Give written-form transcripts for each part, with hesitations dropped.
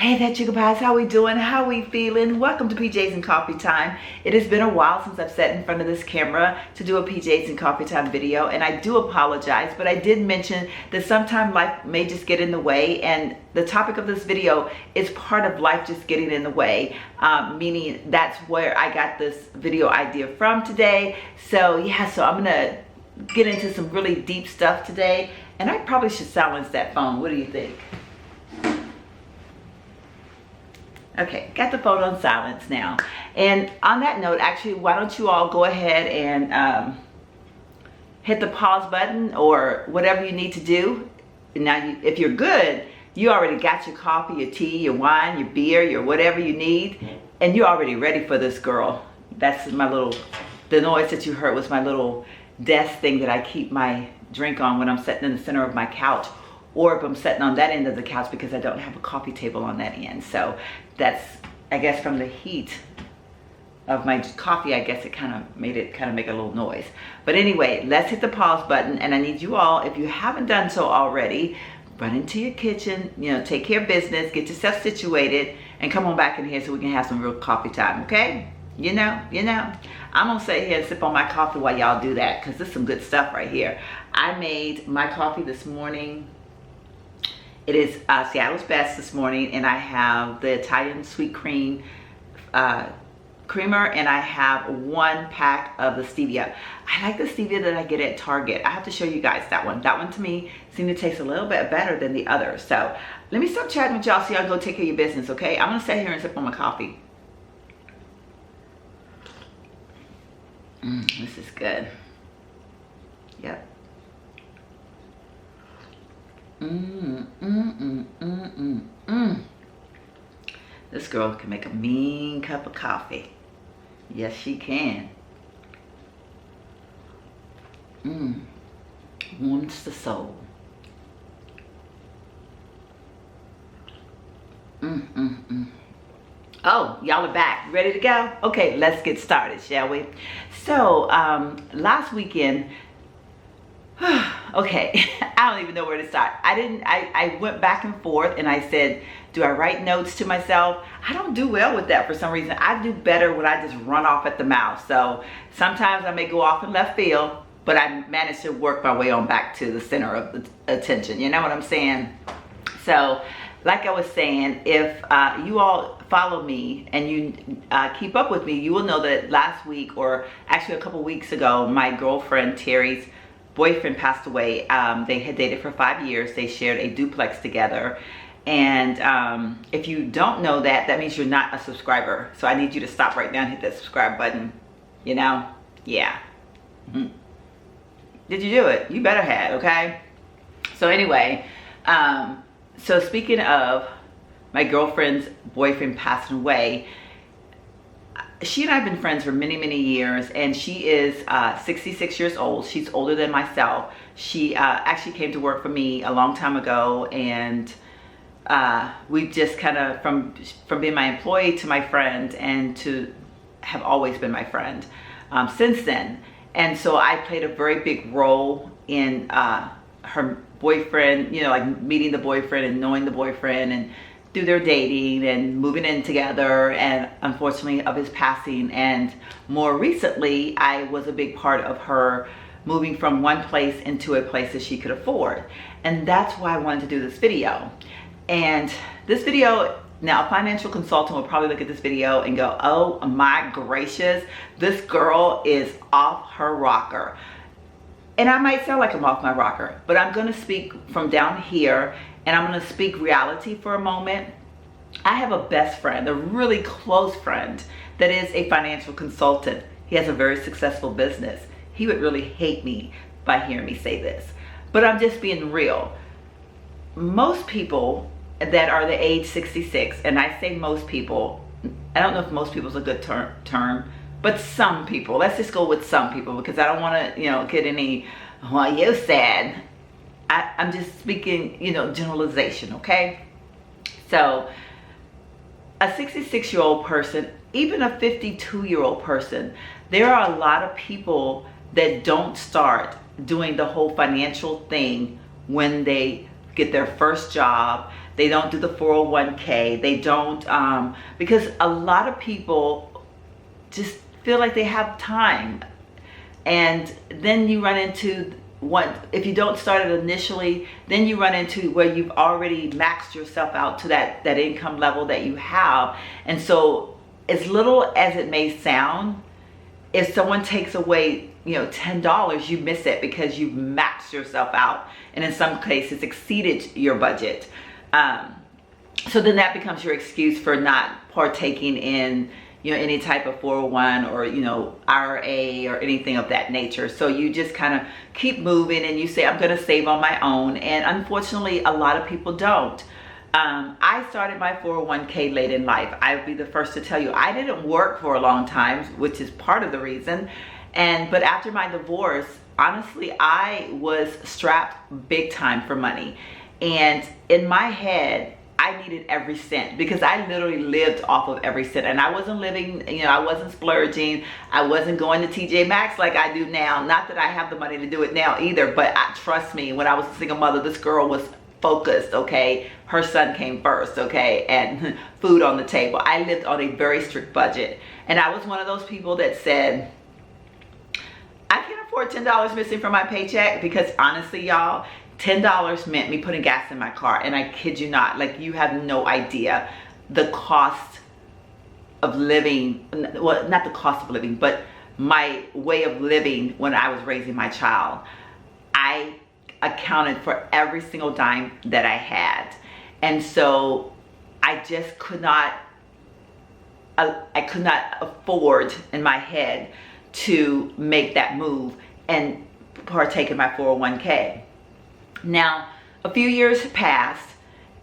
Hey there, Chica Pies. How we doing? How we feeling? Welcome to PJs and Coffee Time. It has been a while since I've sat in front of this camera to do a PJs and Coffee Time video, and I do apologize, but I did mention that sometimes life may just get in the way, and the topic of this video is part of life just getting in the way, meaning that's where I got this video idea from today. So yeah, so I'm gonna get into some really deep stuff today, and I probably should silence that phone. What do you think? Okay, got the phone on silence now. And on that note, actually, why don't you all go ahead and hit the pause button or whatever you need to do. Now, if you're good, you already got your coffee, your tea, your wine, your beer, your whatever you need, and you're already ready for this girl. That's the noise that you heard was my little desk thing that I keep my drink on when I'm sitting in the center of my couch, or if I'm sitting on that end of the couch because I don't have a coffee table on that end. So that's, I guess, from the heat of my coffee, I guess it kind of make a little noise. But anyway, let's hit the pause button, and I need you all, if you haven't done so already, run into your kitchen, take care of business, get yourself situated, and come on back in here so we can have some real coffee time, okay? You know, I'm gonna sit here and sip on my coffee while y'all do that, because this is some good stuff right here. I made my coffee this morning. It is Seattle's Best this morning, and I have the Italian sweet cream creamer, and I have 1 pack of the stevia. I like the stevia that I get at Target. I have to show you guys that one. That one to me seemed to taste a little bit better than the other. So let me stop chatting with y'all so y'all go take care of your business, okay? I'm gonna sit here and sip on my coffee. This is good. Yep. This girl can make a mean cup of coffee. Yes, she can. Warms the soul. Oh, y'all are back. Ready to go? Okay, let's get started, shall we? So, last weekend, okay, I don't even know where to start. I went back and forth, and I said, do I write notes to myself? I don't do well with that for some reason. I do better when I just run off at the mouth. So sometimes I may go off in left field, but I manage to work my way on back to the center of the attention. You know what I'm saying? So like I was saying, if you all follow me and you keep up with me, you will know that last week, or actually a couple weeks ago, my girlfriend Terry's boyfriend passed away. They had dated for 5 years. They shared a duplex together. And if you don't know that, that means you're not a subscriber. So I need you to stop right now and hit that subscribe button. Yeah. Did you do it? You better have, okay? So anyway, so speaking of my girlfriend's boyfriend passing away, she and I have been friends for many, many years, and she is 66 years old. She's older than myself. She actually came to work for me a long time ago, and we just kind of, from being my employee to my friend, and to have always been my friend since then. And so I played a very big role in her boyfriend, like meeting the boyfriend and knowing the boyfriend, and through their dating and moving in together, and unfortunately of his passing. And more recently, I was a big part of her moving from one place into a place that she could afford. And that's why I wanted to do this video. And this video, now a financial consultant will probably look at this video and go, oh my gracious, this girl is off her rocker. And I might sound like I'm off my rocker, but I'm gonna speak from down here, and I'm gonna speak reality for a moment. I have a best friend, a really close friend, that is a financial consultant. He has a very successful business. He would really hate me by hearing me say this, but I'm just being real. Most people that are the age 66, and I say most people, I don't know if most people is a good term, but some people, let's just go with some people, because I don't want to, get any, well, you said. I'm just speaking, generalization, okay? So a 66-year-old person, even a 52-year-old person, there are a lot of people that don't start doing the whole financial thing when they get their first job. They don't do the 401k. They don't, because a lot of people just feel like they have time. And then you run into if you don't start it initially, then you run into where you've already maxed yourself out to that income level that you have. And so as little as it may sound, if someone takes away, $10, you miss it because you've maxed yourself out. And in some cases exceeded your budget. So then that becomes your excuse for not partaking in any type of 401 or, IRA or anything of that nature. So you just kind of keep moving and you say, I'm going to save on my own. And unfortunately, a lot of people don't. I started my 401k late in life. I would be the first to tell you, I didn't work for a long time, which is part of the reason. But after my divorce, honestly, I was strapped big time for money. And in my head, I needed every cent because I literally lived off of every cent, and I wasn't living, I wasn't splurging. I wasn't going to TJ Maxx like I do now. Not that I have the money to do it now either, but trust me, when I was a single mother, this girl was focused, okay? Her son came first, okay? And food on the table. I lived on a very strict budget. And I was one of those people that said, I can't afford $10 missing from my paycheck, because honestly, y'all, $10 meant me putting gas in my car. And I kid you not, like, you have no idea the cost of living, well, not the cost of living, but my way of living when I was raising my child. I accounted for every single dime that I had. And so I just could not, I could not afford in my head to make that move and partake in my 401k. Now, a few years passed,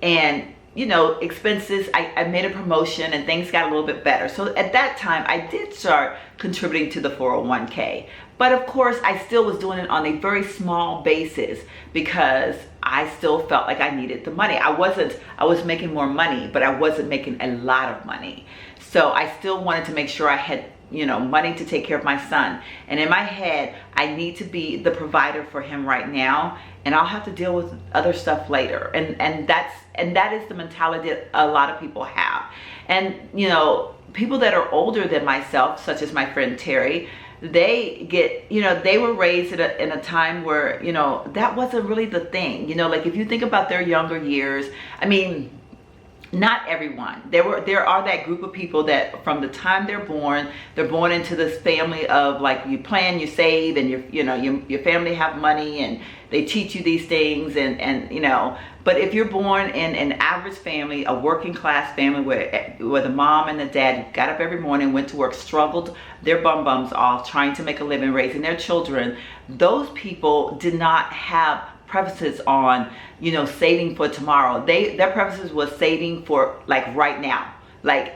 and expenses, I made a promotion and things got a little bit better. So at that time, I did start contributing to the 401k. But of course, I still was doing it on a very small basis because I still felt like I needed the money. I was making more money, but I wasn't making a lot of money. So I still wanted to make sure I had money to take care of my son. And in my head, I need to be the provider for him right now, and I'll have to deal with other stuff later. And that is the mentality that a lot of people have. And people that are older than myself, such as my friend Terry, they get, they were raised in a time where, that wasn't really the thing. Like, if you think about their younger years, I mean, not everyone. There are that group of people that from the time they're born into this family of, like, you plan, you save, and your family have money, and they teach you these things, and but if you're born in an average family, a working class family where the mom and the dad got up every morning, went to work, struggled their bums off trying to make a living, raising their children, those people did not have prefaces on saving for tomorrow. Their prefaces was saving for, like, right now. Like,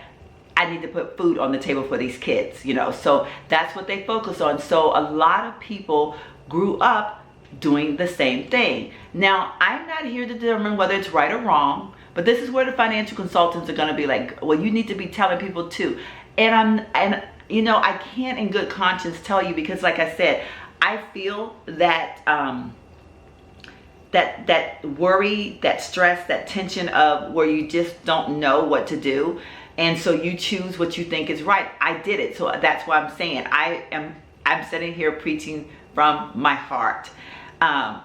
I need to put food on the table for these kids, so that's what they focus on. So a lot of people grew up doing the same thing. Now, I'm not here to determine whether it's right or wrong, but this is where the financial consultants are going to be like, well, you need to be telling people too. And I can't in good conscience tell you, because like I said, I feel that that worry, that stress, that tension of where you just don't know what to do, and so you choose what you think is right. I did it, so that's why I'm saying I'm sitting here preaching from my heart. Now,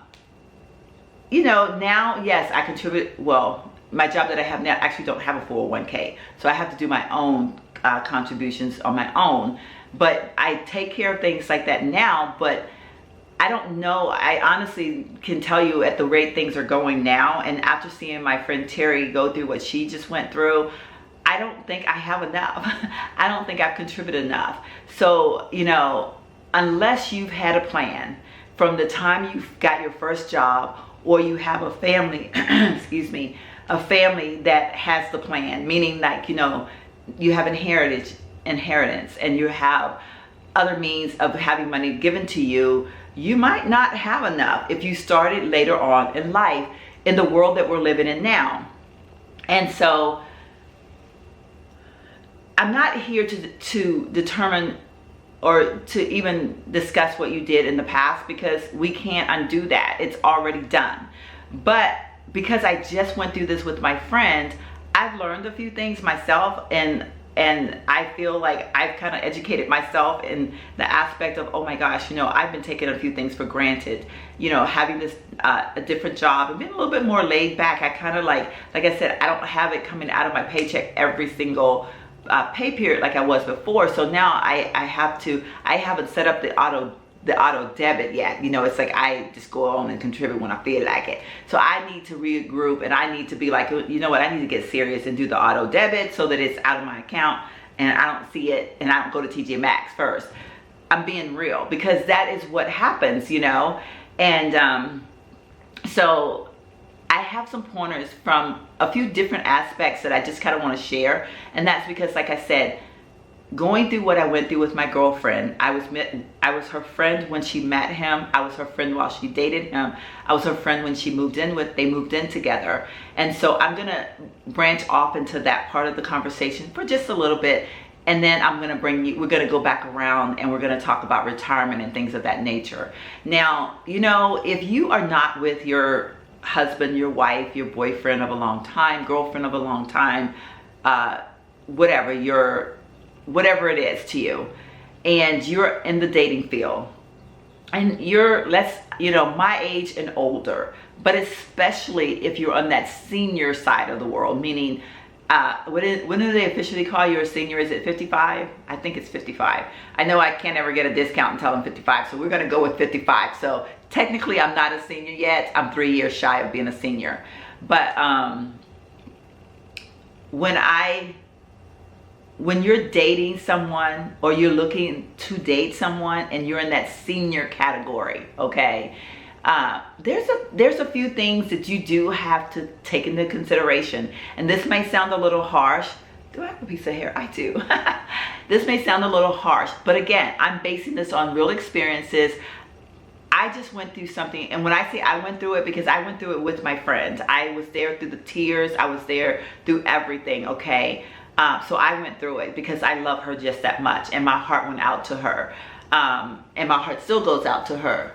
yes, I contribute. Well, my job that I have now actually don't have a 401k, so I have to do my own contributions on my own. But I take care of things like that now. But I don't know. I honestly can tell you at the rate things are going now, and after seeing my friend Terry go through what she just went through, I don't think I have enough. I don't think I've contributed enough. So, unless you've had a plan from the time you got your first job, or you have a family, excuse me, a family that has the plan, meaning like, you have inheritance and you have other means of having money given to you, you might not have enough if you started later on in life in the world that we're living in now. And so I'm not here to determine or to even discuss what you did in the past, because we can't undo that. It's already done. But because I just went through this with my friend, I've learned a few things myself, and I feel like I've kind of educated myself in the aspect of, oh my gosh, I've been taking a few things for granted, having this a different job and being a little bit more laid back. I kind of like I said, I don't have it coming out of my paycheck every single pay period like I was before. So now I haven't set up the auto debit yet. It's like I just go on and contribute when I feel like it. So I need to regroup, and I need to be like, you know what, I need to get serious and do the auto debit so that it's out of my account and I don't see it, and I don't go to TJ Maxx first. I'm being real, because that is what happens, and so I have some pointers from a few different aspects that I just kind of want to share. And that's because, like I said, going through what I went through with my girlfriend, I was her friend when she met him. I was her friend while she dated him. I was her friend when they moved in together. And so I'm going to branch off into that part of the conversation for just a little bit. And then we're going to go back around and we're going to talk about retirement and things of that nature. Now, if you are not with your husband, your wife, your boyfriend of a long time, girlfriend of a long time, whatever it is to you, and you're in the dating field, and you're my age and older, but especially if you're on that senior side of the world, meaning when do they officially call you a senior? Is it 55? I think it's 55. I know I can't ever get a discount until I'm 55, so we're going to go with 55. So technically I'm not a senior yet. I'm 3 years shy of being a senior. But when you're dating someone, or you're looking to date someone, and you're in that senior category, okay, there's a few things that you do have to take into consideration. And this may sound a little harsh. Do I have a piece of hair? I do. This may sound a little harsh, but again, I'm basing this on real experiences. I just went through something, and when I say I went through it, because I went through it with my friends. I was there through the tears. I was there through everything, okay? So I went through it because I love her just that much, and my heart went out to her, and my heart still goes out to her.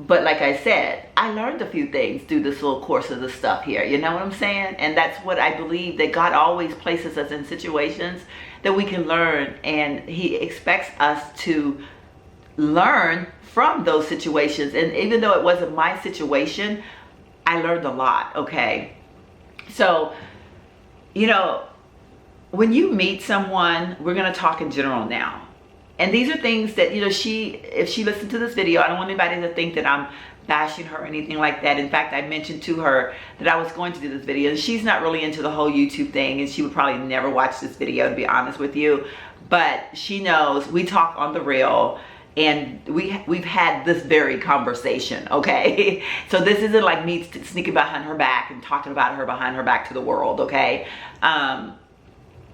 But like I said, I learned a few things through this little course of the stuff here. You know what I'm saying? And that's what I believe, that God always places us in situations that we can learn, and He expects us to learn from those situations. And even though it wasn't my situation, I learned a lot, okay? So, when you meet someone, we're going to talk in general now. And these are things that, if she listened to this video, I don't want anybody to think that I'm bashing her or anything like that. In fact, I mentioned to her that I was going to do this video, and she's not really into the whole YouTube thing, and she would probably never watch this video, to be honest with you. But she knows we talk on the real, and we've had this very conversation, okay? So this isn't like me sneaking behind her back and talking about her behind her back to the world, okay?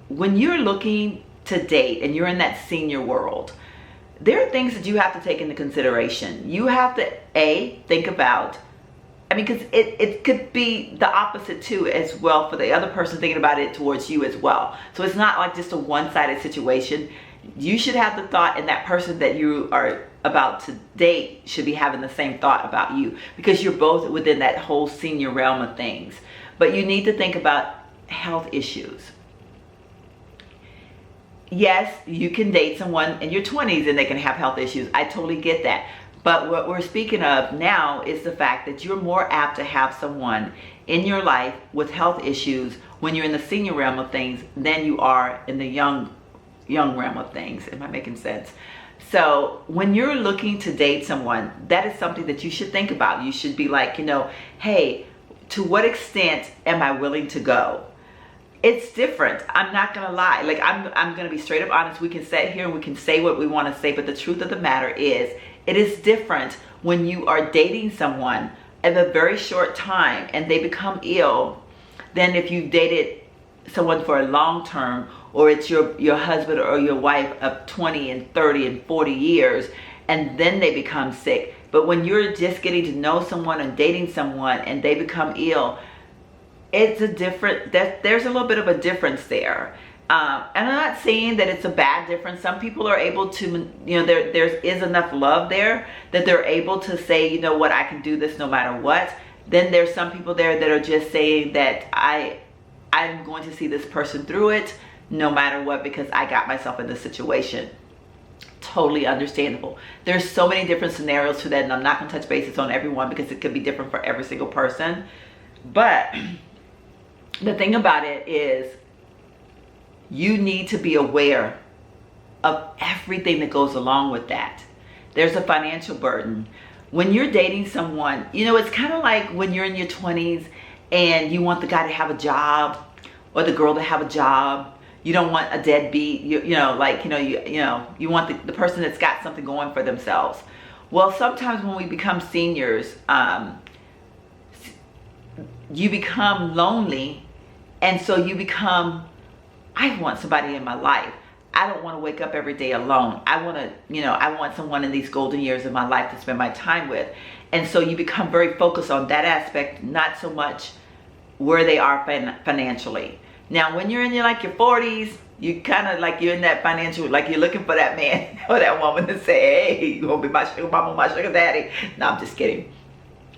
When you're looking to date and you're in that senior world, there are things that you have to take into consideration. You have to think about, because it could be the opposite too as well, for the other person thinking about it towards you as well. So it's not like just a one-sided situation. You should have the thought, and that person that you are about to date should be having the same thought about you, because you're both within that whole senior realm of things. But you need to think about health issues. Yes, you can date someone in your 20s and they can have health issues. I totally get that. But what we're speaking of now is the fact that you're more apt to have someone in your life with health issues when you're in the senior realm of things than you are in the young realm of things. Am I making sense? So when you're looking to date someone, that is something that you should think about. You should be like, hey, to what extent am I willing to go? It's different. I'm not gonna lie. Like, I'm gonna be straight up honest. We can sit here and we can say what we want to say, but the truth of the matter is, it is different when you are dating someone at a very short time and they become ill than if you dated someone for a long term, or it's your husband or your wife of 20 and 30 and 40 years, and then they become sick. But when you're just getting to know someone and dating someone and they become ill, it's there's a little bit of a difference there. And I'm not saying that it's a bad difference. Some people are able to, there is enough love there that they're able to say, you know what, I can do this no matter what. Then there's some people there that are just saying that I'm going to see this person through it no matter what because I got myself in this situation. Totally understandable. There's so many different scenarios to that, and I'm not going to touch bases on everyone because it could be different for every single person. But the thing about it is you need to be aware of everything that goes along with that. There's a financial burden. When you're dating someone, you know, it's kind of like when you're in your 20s and you want the guy to have a job or the girl to have a job. You don't want a deadbeat, you want the person that's got something going for themselves. Well, sometimes when we become seniors, you become lonely, and so you become, I want somebody in my life. I don't want to wake up every day alone. I want someone in these golden years of my life to spend my time with. And so you become very focused on that aspect, not so much where they are financially. Now, when you're in your 40s, you kind of you're in that financial, you're looking for that man or that woman to say, hey, you're going to be my sugar mama, my sugar daddy. No, I'm just kidding.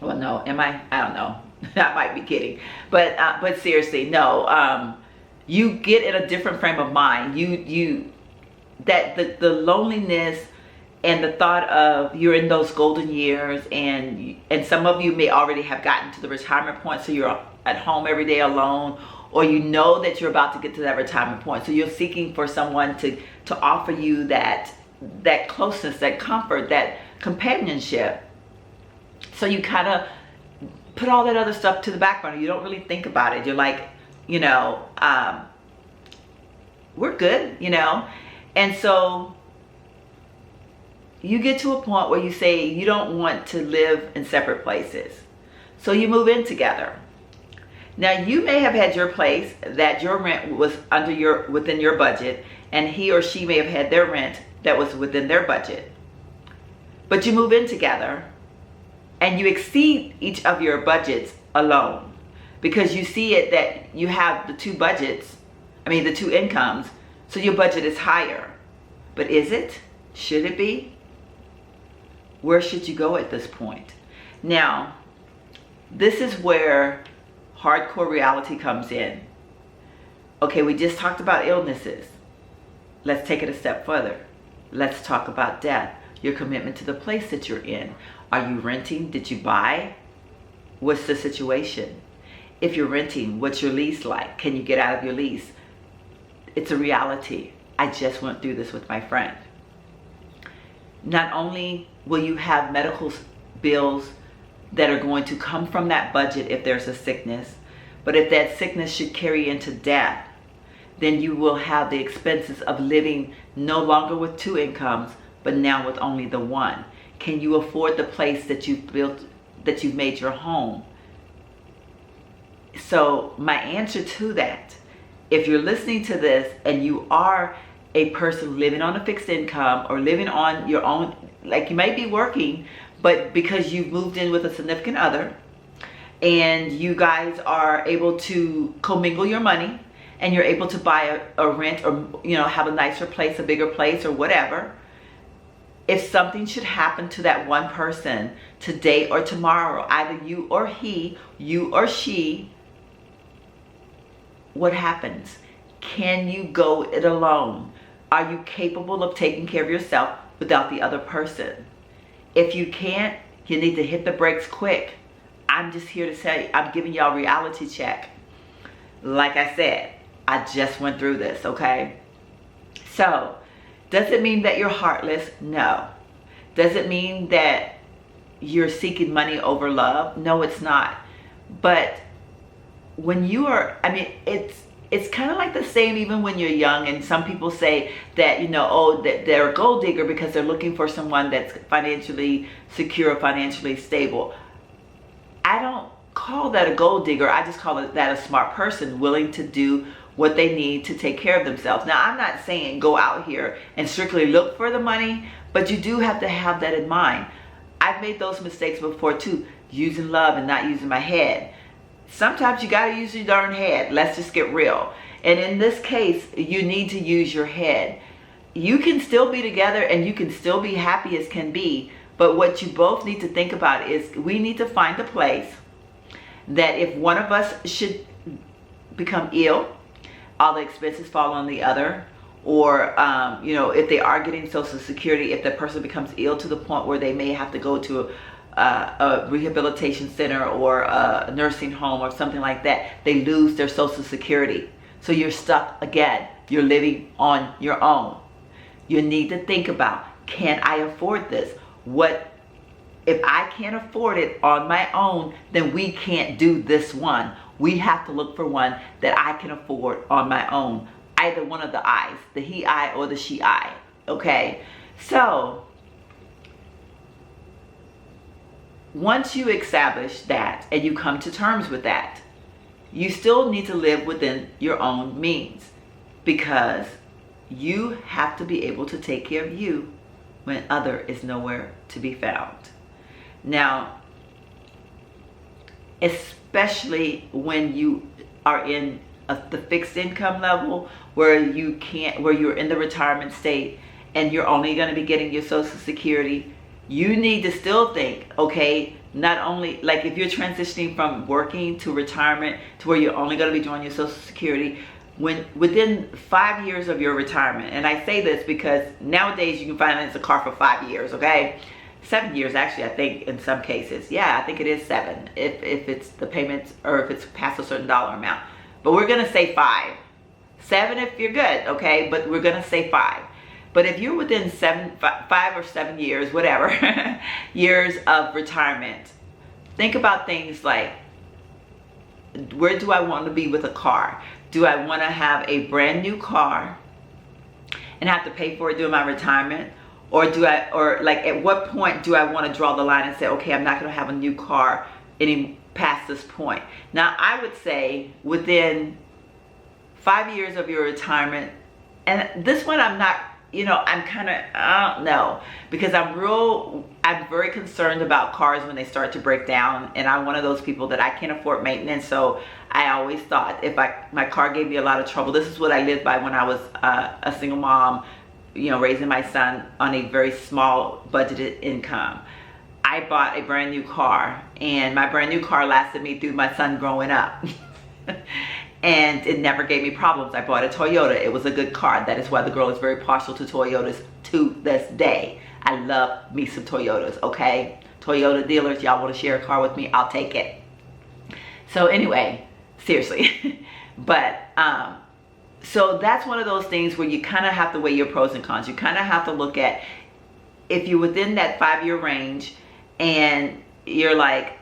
Well, no, am I? I don't know. I might be kidding. But seriously, no. You get in a different frame of mind. The loneliness and the thought of you're in those golden years, and some of you may already have gotten to the retirement point, so you're at home every day alone, or you know that you're about to get to that retirement point, so you're seeking for someone to offer you that closeness, that comfort, that companionship. So you kind of put all that other stuff to the back burner. You don't really think about it. You're like, we're good, and so you get to a point where you say you don't want to live in separate places, so you move in together. Now, you may have had your place that your rent was within your budget, and he or she may have had their rent that was within their budget. But you move in together and you exceed each of your budgets alone, because you see it that you have the two incomes, so your budget is higher. But is it? Should it be? Where should you go at this point? Now, this is where hardcore reality comes in. Okay, we just talked about illnesses. Let's take it a step further. Let's talk about death. Your commitment to the place that you're in. Are you renting? Did you buy? What's the situation? If you're renting, what's your lease like? Can you get out of your lease? It's a reality. I just went through this with my friend. Not only will you have medical bills that are going to come from that budget if there's a sickness, but if that sickness should carry into death, then you will have the expenses of living no longer with two incomes, but now with only the one. Can you afford the place that you've built, that you've made your home? So my answer to that, if you're listening to this and you are a person living on a fixed income or living on your own, you may be working, but because you've moved in with a significant other and you guys are able to commingle your money and you're able to buy a rent or have a nicer place, a bigger place or whatever, if something should happen to that one person today or tomorrow, either you or he, you or she, what happens? Can you go it alone? Are you capable of taking care of yourself without the other person? If you can't, you need to hit the brakes quick. I'm just here to say, I'm giving y'all a reality check. Like I said, I just went through this, okay? So, does it mean that you're heartless? No. Does it mean that you're seeking money over love? No, it's not. But when you are, it's kind of like the same even when you're young, and some people say that, that they're a gold digger because they're looking for someone that's financially secure, financially stable. I don't call that a gold digger. I just call that a smart person willing to do what they need to take care of themselves. Now, I'm not saying go out here and strictly look for the money, but you do have to have that in mind. I've made those mistakes before too, using love and not using my head. Sometimes you gotta use your darn head. Let's just get real. And in this case, you need to use your head. You can still be together and you can still be happy as can be, but what you both need to think about is we need to find a place that if one of us should become ill, all the expenses fall on the other. Or, you know, if they are getting Social Security, if the person becomes ill to the point where they may have to go to a rehabilitation center or a nursing home or something like that, they lose their Social Security. So you're stuck again. You're living on your own. You need to think about, can I afford this? What if I can't afford it on my own, then we can't do this one. We have to look for one that I can afford on my own. Either one of the I's, the he I or the she I. Okay, so once you establish that and you come to terms with that, you still need to live within your own means, because you have to be able to take care of you when other is nowhere to be found. Now, especially when you are in the fixed income level where you're in the retirement state and you're only going to be getting your Social Security, you need to still think, okay, not only, like if you're transitioning from working to retirement to where you're only going to be drawing your Social Security, when within 5 years of your retirement, and I say this because nowadays you can finance a car for 5 years, okay? 7 years actually, I think, in some cases. Yeah, I think it is 7 if it's the payments or if it's past a certain dollar amount. But we're gonna say 5. 7 if you're good, okay? But we're gonna say 5. But if you're within 5 or 7 years, whatever, years of retirement, think about things like, where do I want to be with a car? Do I want to have a brand new car and have to pay for it during my retirement? Or like at what point do I want to draw the line and say, okay, I'm not going to have a new car any past this point? Now, I would say within 5 years of your retirement, and this one I'm not, you know, I'm kind of, I don't know, because I'm very concerned about cars when they start to break down, and I'm one of those people that I can't afford maintenance. So I always thought if my car gave me a lot of trouble, this is what I lived by when I was a single mom, you know, raising my son on a very small budgeted income. I bought a brand new car, and my brand new car lasted me through my son growing up. And it never gave me problems. I bought a Toyota. It was a good car. That is why the girl is very partial to Toyotas to this day. I love me some Toyotas, okay? Toyota dealers, y'all want to share a car with me? I'll take it. So anyway, seriously. But, so that's one of those things where you kind of have to weigh your pros and cons. You kind of have to look at, if you're within that 5-year range and you're like,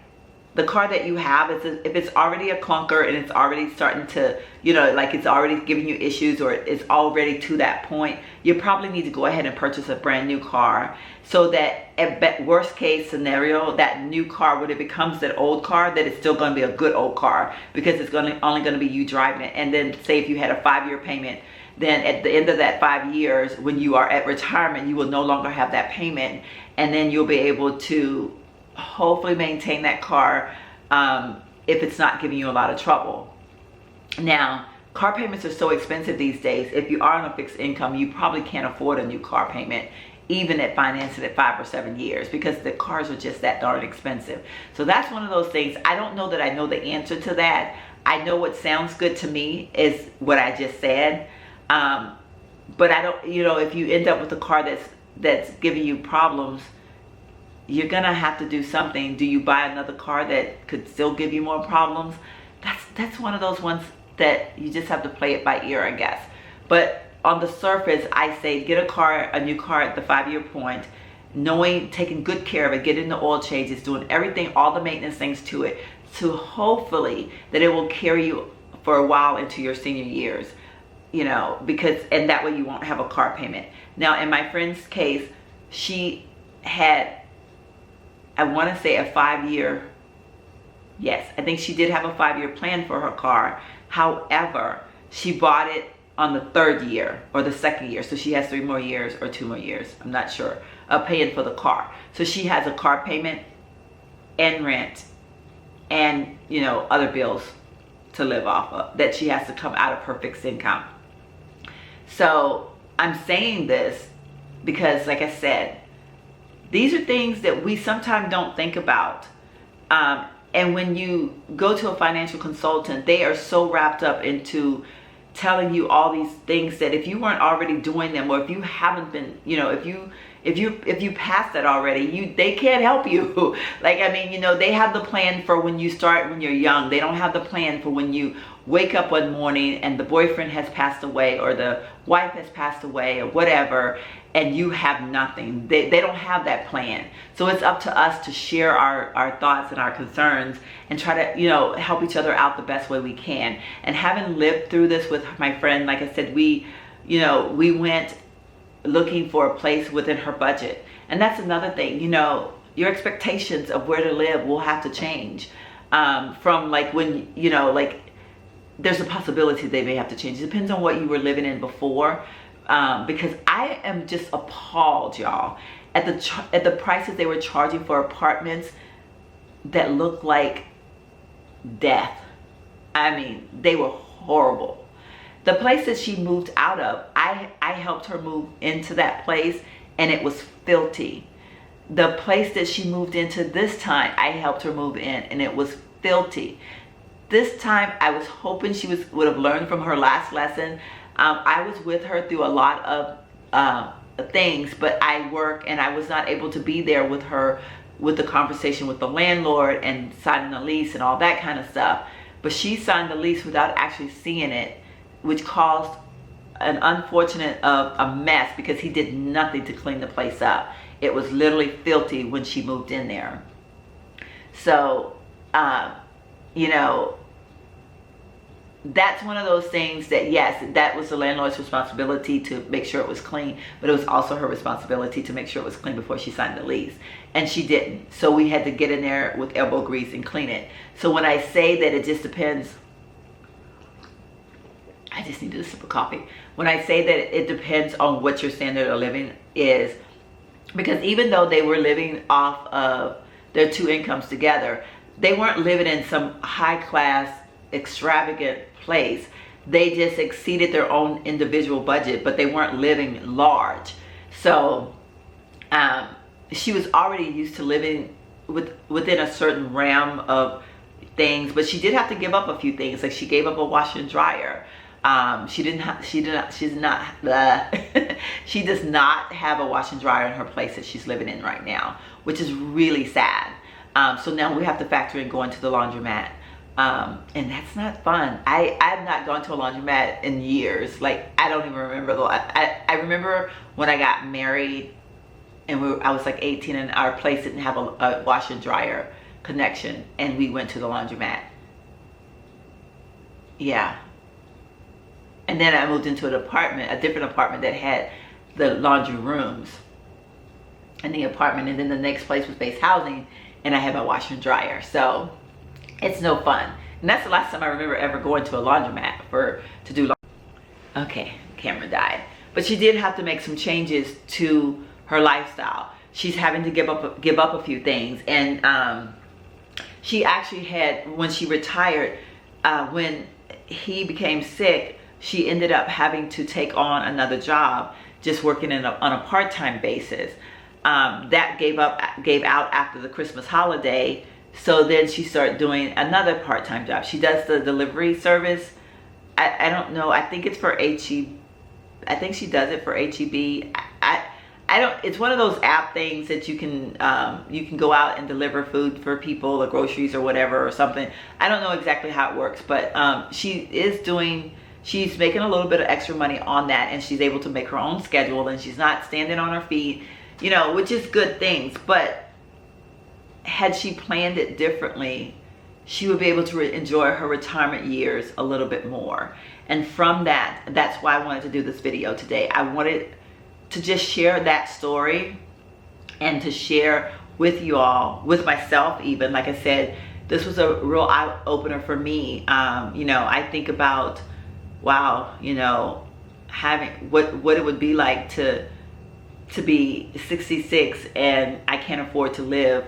the car that you have, if it's already a clunker and it's already starting to, you know, like it's already giving you issues or it's already to that point, you probably need to go ahead and purchase a brand new car, so that at worst case scenario, that new car, when it becomes that old car, that it's still going to be a good old car, because it's only going to be you driving it. And then say if you had a 5-year payment, then at the end of that 5 years, when you are at retirement, you will no longer have that payment, and then you'll be able to hopefully maintain that car if it's not giving you a lot of trouble. Now, car payments are so expensive these days. If you are on a fixed income, you probably can't afford a new car payment, even at financing at 5 or 7 years, because the cars are just that darn expensive. So that's one of those things. I don't know that I know the answer to that. I know what sounds good to me is what I just said. But I don't, you know, if you end up with a car that's giving you problems, you're gonna have to do something. Do you buy another car that could still give you more problems? That's one of those ones that you just have to play it by ear, I guess. But on the surface, I say get a new car at the 5-year point, taking good care of it, getting the oil changes, doing everything, all the maintenance things to it, to hopefully that it will carry you for a while into your senior years, you know, and that way you won't have a car payment. Now, in my friend's case, she had, I want to say, a 5-year, yes, I think she did have a 5-year plan for her car. However, she bought it on the 3rd year or the 2nd year. So she has 3 more years or 2 more years, I'm not sure, of paying for the car. So she has a car payment and rent and, you know, other bills to live off of that she has to come out of her fixed income. So I'm saying this because, like I said, these are things that we sometimes don't think about. And when you go to a financial consultant, they are so wrapped up into telling you all these things that if you weren't already doing them, or if you haven't been, you know, if you passed that already, they can't help you. Like, I mean, you know, they have the plan for when you start when you're young. They don't have the plan for when you wake up one morning and the boyfriend has passed away, or the wife has passed away, or whatever, and you have nothing. They don't have that plan. So it's up to us to share our thoughts and our concerns and try to, you know, help each other out the best way we can. And having lived through this with my friend, like I said, we went looking for a place within her budget. And that's another thing, you know, your expectations of where to live will have to change. From like when, you know, like there's a possibility they may have to change. It depends on what you were living in before. Because I am just appalled, y'all, at the prices they were charging for apartments that look like death. I mean, they were horrible. The place that she moved out of, I helped her move into that place, and it was filthy. The place that she moved into this time, I helped her move in, and it was filthy. This time, I was hoping she would have learned from her last lesson. I was with her through a lot of things, but I work, and I was not able to be there with her with the conversation with the landlord and signing the lease and all that kind of stuff. But she signed the lease without actually seeing it, which caused an unfortunate a mess, because he did nothing to clean the place up. It was literally filthy when she moved in there. So, you know, that's one of those things that, yes, that was the landlord's responsibility to make sure it was clean, but it was also her responsibility to make sure it was clean before she signed the lease. And she didn't. So we had to get in there with elbow grease and clean it. So when I say that it just depends, I just needed a sip of coffee. When I say that it depends on what your standard of living is, because even though they were living off of their two incomes together, they weren't living in some high class, extravagant place. They just exceeded their own individual budget, but they weren't living large. So she was already used to living within a certain realm of things, but she did have to give up a few things. Like she gave up a washer and dryer. She does not have a wash and dryer in her place that she's living in right now, which is really sad. So now we have to factor in going to the laundromat. And that's not fun. I've not gone to a laundromat in years. Like, I don't even remember though. I remember when I got married and I was like 18 and our place didn't have a wash and dryer connection, and we went to the laundromat. Yeah. And then I moved into an apartment, a different apartment that had the laundry rooms in the apartment. And then the next place was base housing, and I had my washer and dryer. So it's no fun. And that's the last time I remember ever going to a laundromat to do laundry. Okay, camera died. But she did have to make some changes to her lifestyle. She's having to give up a few things. And she actually had, when she retired, when he became sick, she ended up having to take on another job, just working on a part-time basis. That gave out after the Christmas holiday. So then she started doing another part-time job. She does the delivery service. I don't know. I think it's for HEB. I think she does it for HEB. I don't. It's one of those app things that you can go out and deliver food for people, or groceries, or whatever, or something. I don't know exactly how it works, but she's making a little bit of extra money on that, and she's able to make her own schedule, and she's not standing on her feet, you know, which is good things. But had she planned it differently, she would be able to enjoy her retirement years a little bit more. And from that's why I wanted to do this video today. I wanted to just share that story and to share with you all, with myself even. Like I said, this was a real eye-opener for me. You know, I think about, wow, you know, having what it would be like to be 66 and I can't afford to live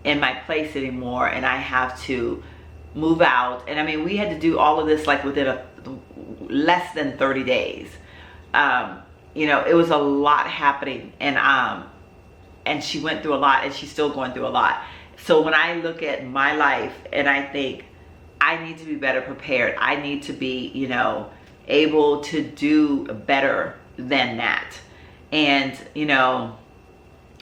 in my place anymore, and I have to move out. And I mean, we had to do all of this like within less than 30 days. You know, it was a lot happening, and she went through a lot, and she's still going through a lot. So when I look at my life and I think I need to be better prepared, I need to be, you know, able to do better than that. And, you know,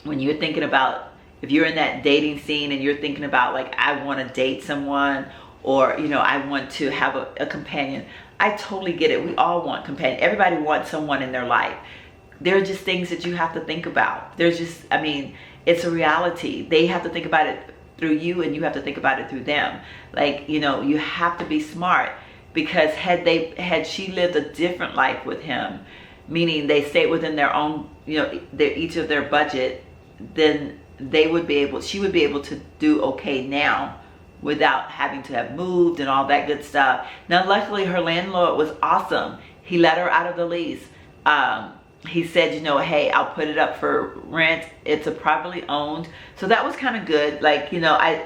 when you're thinking about, if you're in that dating scene and you're thinking about like, I want to date someone, or, you know, I want to have a companion, I totally get it. We all want companion. Everybody wants someone in their life. There are just things that you have to think about. There's just, I mean, it's a reality. They have to think about it through you, and you have to think about it through them. Like, you know, you have to be smart, because had she lived a different life with him, meaning they stayed within their own, you know, each of their budget, then she would be able to do okay now without having to have moved and all that good stuff. Now, luckily, her landlord was awesome. He let her out of the lease. He said, you know, hey, I'll put it up for rent. It's a privately owned. So that was kind of good. Like, you know,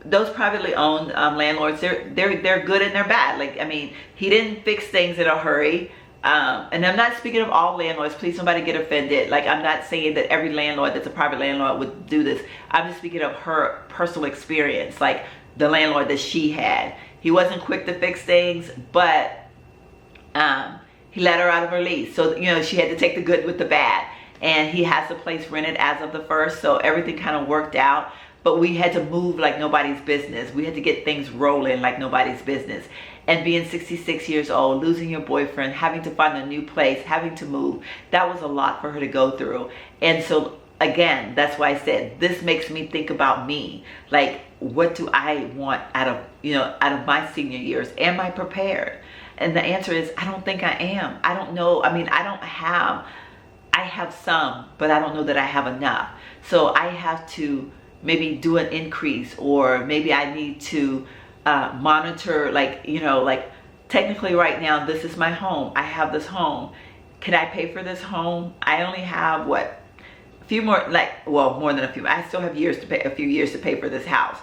those privately owned landlords, they're good and they're bad. Like, I mean, he didn't fix things in a hurry. And I'm not speaking of all landlords. Please, somebody get offended. Like, I'm not saying that every landlord that's a private landlord would do this. I'm just speaking of her personal experience, like the landlord that she had. He wasn't quick to fix things, but he let her out of her lease. So, you know, she had to take the good with the bad. And he has the place rented as of the 1st. So everything kind of worked out. But we had to move like nobody's business. We had to get things rolling like nobody's business. And being 66 years old, losing your boyfriend, having to find a new place, having to move, that was a lot for her to go through. And so, again, that's why I said, this makes me think about me. Like, what do I want out of my senior years? Am I prepared? And the answer is, I don't think I am. I don't know. I mean, I have some, but I don't know that I have enough. So I have to maybe do an increase, or maybe I need to monitor, like, you know, like, technically right now, this is my home. I have this home. Can I pay for this home? I only have, what, a few more, like, well, more than a few. I still have a few years to pay for this house.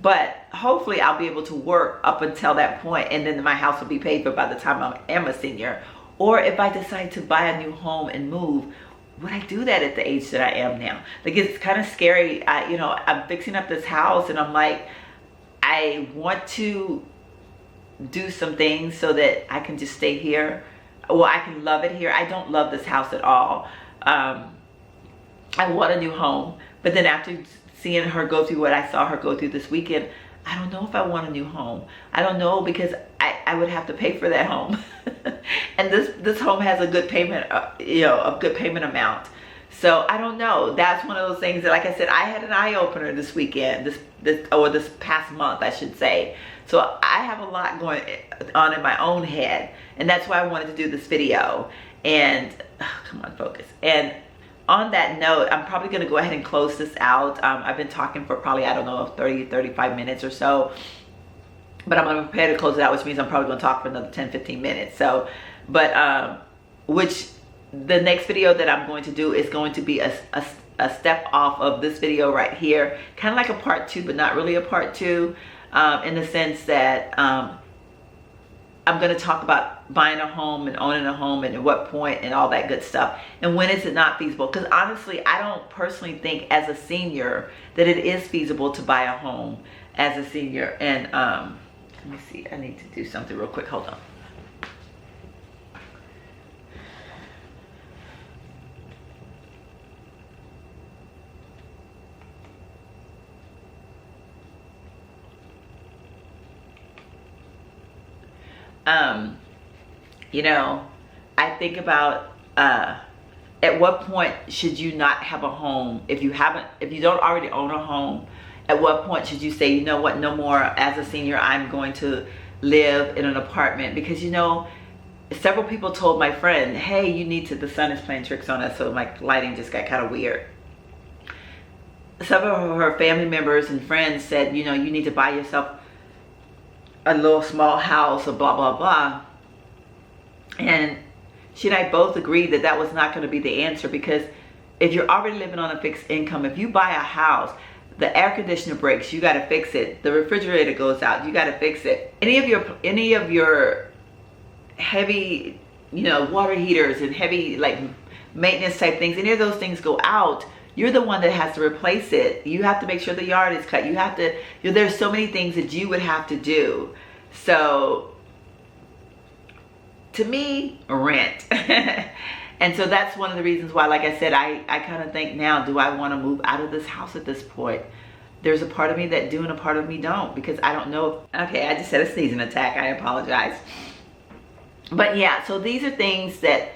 But hopefully I'll be able to work up until that point, and then my house will be paid for by the time I am a senior. Or if I decide to buy a new home and move, would I do that at the age that I am now? Like, it's kind of scary. I'm fixing up this house, and I'm like, I want to do some things so that I can just stay here. Well, I can love it here. I don't love this house at all. I want a new home, but then after seeing her go through what I saw her go through this weekend, I don't know if I want a new home. I don't know, because I would have to pay for that home. And this home has a good payment, a good payment amount. So I don't know. That's one of those things that, like I said, I had an eye opener this weekend, this past month, I should say. So I have a lot going on in my own head, and that's why I wanted to do this video. And come on, focus. And on that note, I'm probably going to go ahead and close this out. I've been talking for probably, I don't know, 35 minutes or so. But I'm going to prepare to close it out, which means I'm probably going to talk for another 10-15 minutes. So, but, which the next video that I'm going to do is going to be a step off of this video right here. Kind of like a part 2, but not really a part 2. In the sense that I'm going to talk about buying a home and owning a home, and at what point and all that good stuff, and when is it not feasible. Because honestly, I don't personally think as a senior that it is feasible to buy a home as a senior. And let me see, I need to do something real quick. Hold on. I think about at what point should you not have a home? If you don't already own a home, at what point should you say, you know what, no more, as a senior, I'm going to live in an apartment? Because, several people told my friend, hey, the sun is playing tricks on us, so my lighting just got kind of weird. Some of her family members and friends said, you need to buy yourself a little small house, or blah, blah, blah. And she and I both agreed that was not going to be the answer, because if you're already living on a fixed income, if you buy a house, the air conditioner breaks, you got to fix it. The refrigerator goes out, you got to fix it. Any of your heavy, water heaters and heavy, like, maintenance type things, any of those things go out, you're the one that has to replace it. You have to make sure the yard is cut. You have to, there's so many things that you would have to do. So to me, rent. And so that's one of the reasons why, like I said, I kind of think now, do I want to move out of this house at this point? There's a part of me that do and a part of me don't, because I don't know. Okay, I just had a sneezing attack. I apologize. But yeah, so these are things that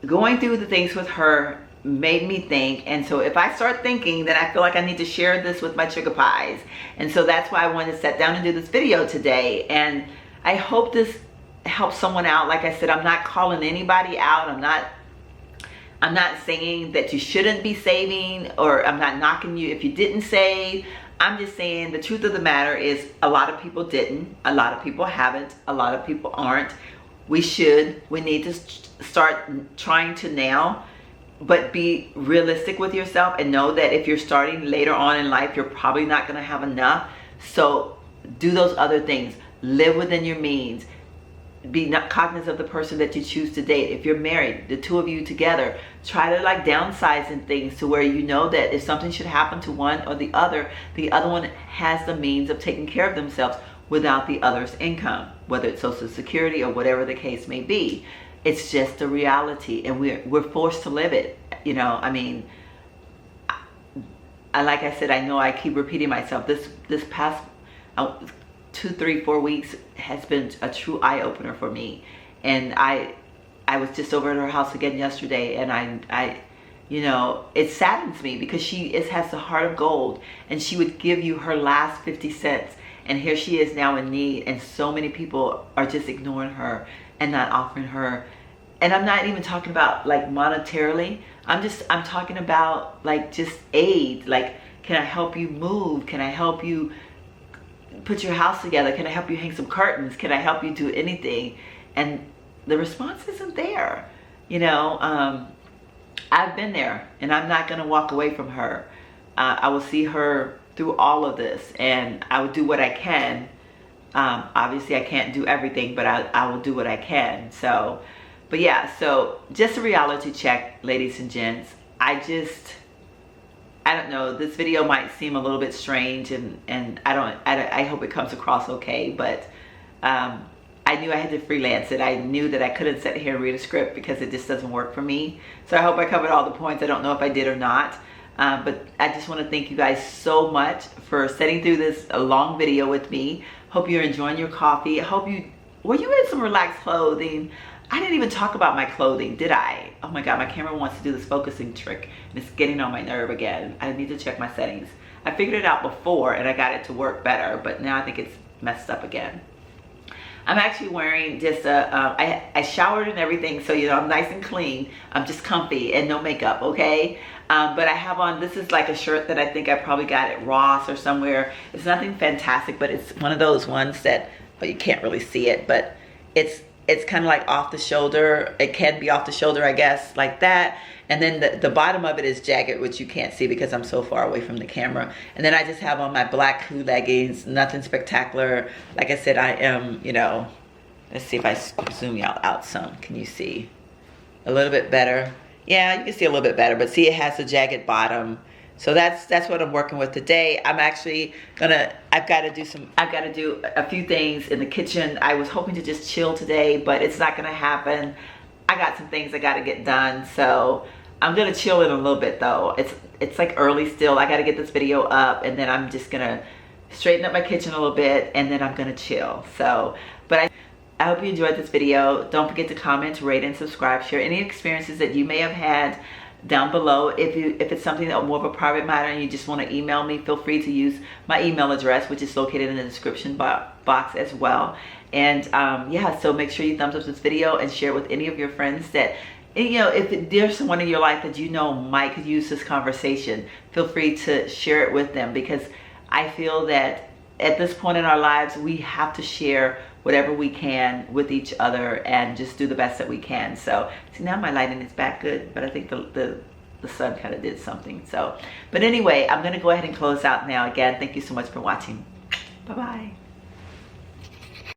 going through the things with her made me think. And so if I start thinking, then I feel like I need to share this with my sugar pies. And so that's why I wanted to sit down and do this video today. And I hope this helps someone out. Like I said, I'm not calling anybody out. I'm not saying that you shouldn't be saving, or I'm not knocking you if you didn't save. I'm just saying the truth of the matter is a lot of people didn't, a lot of people haven't, a lot of people aren't. We need to start trying to now, but be realistic with yourself and know that if you're starting later on in life, you're probably not going to have enough. So do those other things. Live within your means. Be not cognizant of the person that you choose to date. If you're married, the two of you together, try to like downsize in things to where you know that if something should happen to one or the other one has the means of taking care of themselves without the other's income, whether it's Social Security or whatever the case may be. It's just a reality, and we're forced to live it. You know, I mean, like I said, I know I keep repeating myself. This past 2, 3, 4 weeks has been a true eye-opener for me. And I was just over at her house again yesterday, and I you know, it saddens me because she has the heart of gold, and she would give you her last 50 cents. And here she is now in need, and so many people are just ignoring her and not offering her. And I'm not even talking about like monetarily. I'm talking about like just aid. Like, can I help you move? Can I help you put your house together? Can I help you hang some curtains? Can I help you do anything? And the response isn't there. You know, I've been there, and I'm not going to walk away from her. I will see her through all of this, and I will do what I can. Obviously I can't do everything, but I will do what I can. So, but yeah, so just a reality check, ladies and gents. I don't know, this video might seem a little bit strange, and I hope it comes across okay, but I knew I had to freelance it. I knew that I couldn't sit here and read a script because it just doesn't work for me. So I hope I covered all the points. I don't know if I did or not. But I just want to thank you guys so much for sitting through this long video with me. Hope you're enjoying your coffee. Were you in some relaxed clothing? I didn't even talk about my clothing, did I? Oh my God, my camera wants to do this focusing trick, and it's getting on my nerve again. I need to check my settings. I figured it out before, and I got it to work better, but now I think it's messed up again. I'm actually wearing just I showered and everything, so you know I'm nice and clean. I'm just comfy and no makeup, okay? But I have on, this is like a shirt that I think I probably got at Ross or somewhere. It's nothing fantastic, but it's one of those ones that, well, you can't really see it, but it's kind of like off the shoulder. It can be off the shoulder, I guess, like that. And then the bottom of it is jagged, which you can't see because I'm so far away from the camera. And then I just have on my black Who leggings, nothing spectacular. Like I said, I am, you know, let's see if I zoom y'all out some. Can you see a little bit better? Yeah, you can see a little bit better, but see, it has a jagged bottom. So that's what I'm working with today. I'm actually I've got to do a few things in the kitchen. I was hoping to just chill today, but it's not gonna happen. I got some things I gotta get done, so I'm gonna chill in a little bit though. It's like early still. I gotta get this video up, and then I'm just gonna straighten up my kitchen a little bit, and then I'm gonna chill. So, but I hope you enjoyed this video. Don't forget to comment, rate, and subscribe. Share any experiences that you may have had down below. If it's something that more of a private matter and you just want to email me, feel free to use my email address, which is located in the description box as well. And yeah, so make sure you thumbs up this video and share it with any of your friends that, you know, if there's someone in your life that you know might could use this conversation, feel free to share it with them, because I feel that at this point in our lives, we have to share whatever we can with each other and just do the best that we can. So see, now my lighting is back good, but I think the sun kind of did something. So, but anyway, I'm gonna go ahead and close out now. Again, thank you so much for watching. Bye-bye.